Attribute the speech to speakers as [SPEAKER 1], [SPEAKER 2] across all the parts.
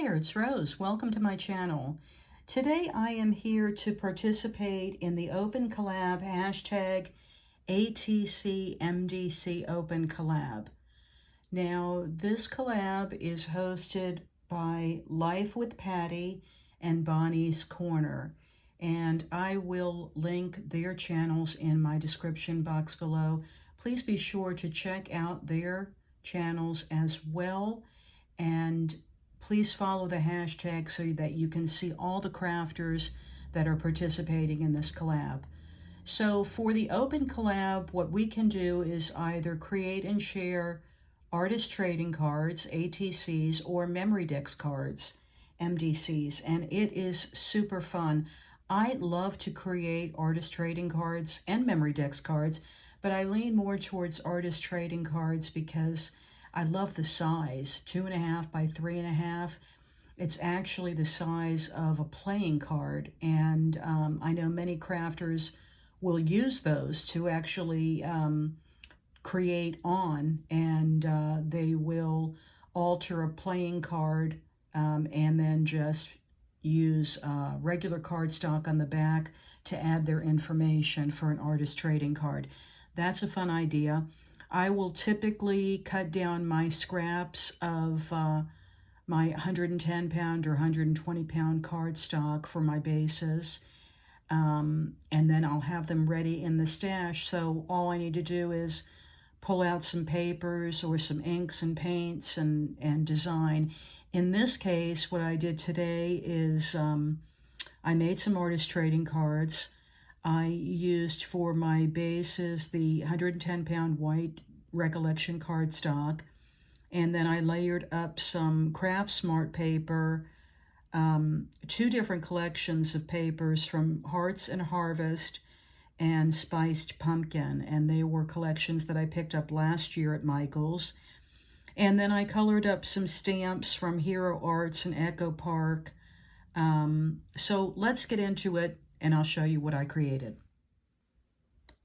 [SPEAKER 1] there, it's Rose. Welcome to my channel. Today I am here to participate in the Open Collab hashtag ATCMDC Open Collab. Now, this collab is hosted by Life with Patti and Bonnie's Corner, and I will link their channels in my description box below. Please be sure to check out their channels as well, and please follow the hashtag so that you can see all the crafters that are participating in this collab. So for the Open Collab, what we can do is either create and share artist trading cards, ATCs, or memory decks cards, MDCs, and it is super fun. I love to create artist trading cards and memory decks cards, but I lean more towards artist trading cards because I love the size, 2.5 by 3.5. It's actually the size of a playing card, and I know many crafters will use those to actually create on, and they will alter a playing card and then just use regular cardstock on the back to add their information for an artist trading card. That's a fun idea. I will typically cut down my scraps of my 110 pound or 120 pound cardstock for my bases, and then I'll have them ready in the stash. So all I need to do is pull out some papers or some inks and paints and design. In this case, what I did today is I made some artist trading cards. I used for my bases the 110 pound white Recollection cardstock, and then I layered up some Craft Smart paper, 2 different collections of papers from Hearts and Harvest and Spiced Pumpkin, and they were collections that I picked up last year at Michael's. And then I colored up some stamps from Hero Arts and Echo Park. So let's get into it, and I'll show you what I created.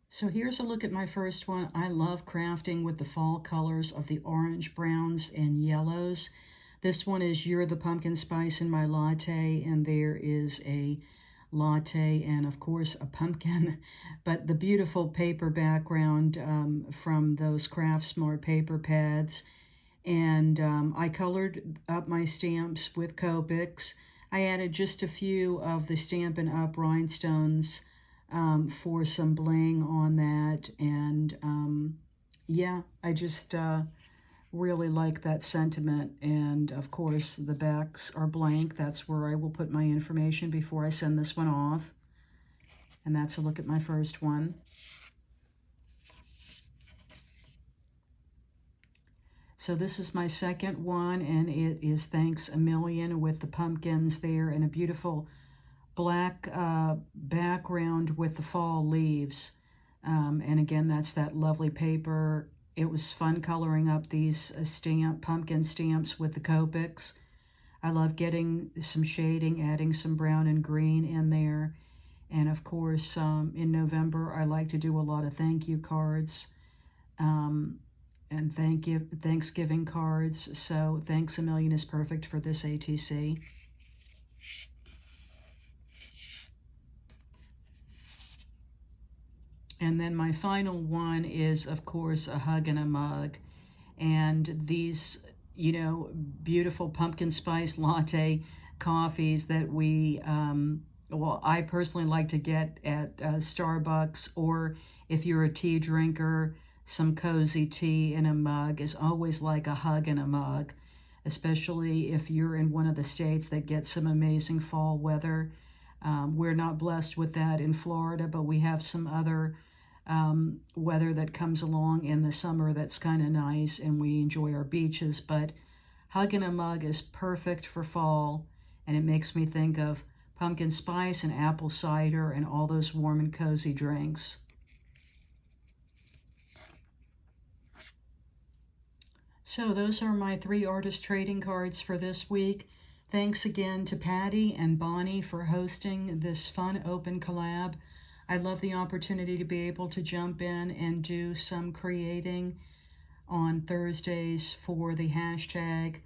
[SPEAKER 1] So here's a look at my first one. I love crafting with the fall colors of the orange, browns, and yellows. This one is You're the Pumpkin Spice in My Latte, and there is a latte and, of course, a pumpkin. But the beautiful paper background from those Craft Smart paper pads. And I colored up my stamps with Copics. I added just a few of the Stampin' Up! Rhinestones for some bling on that, and yeah, I just really like that sentiment. And of course the backs are blank. That's where I will put my information before I send this one off. And that's a look at my first one. So this is my second one, and it is Thanks a Million with the pumpkins there and a beautiful black background with the fall leaves. And again, that's that lovely paper. It was fun coloring up these pumpkin stamps with the Copics. I love getting some shading, adding some brown and green in there. And of course, in November, I like to do a lot of thank you cards and Thanksgiving cards. So Thanks a Million is perfect for this ATC. And then my final one is, of course, A Hug in a Mug. And these, you know, beautiful pumpkin spice latte coffees that we, well, I personally like to get at Starbucks, or if you're a tea drinker, some cozy tea in a mug is always like a hug in a mug, especially if you're in one of the states that gets some amazing fall weather. We're not blessed with that in Florida, but we have some other weather that comes along in the summer that's kind of nice, and we enjoy our beaches. But Hug in a Mug is perfect for fall, and it makes me think of pumpkin spice and apple cider and all those warm and cozy drinks. So those are my 3 artist trading cards for this week. Thanks again to Patti and Bonnie for hosting this fun open collab. I love the opportunity to be able to jump in and do some creating on Thursdays for the hashtag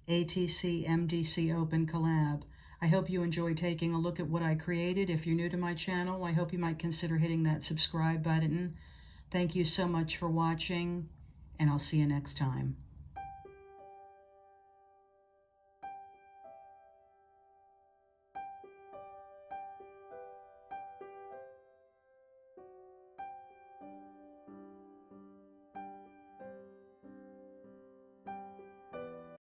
[SPEAKER 1] ATC MDC Open Collab. I hope you enjoy taking a look at what I created. If you're new to my channel, I hope you might consider hitting that subscribe button. Thank you so much for watching, and I'll see you next time.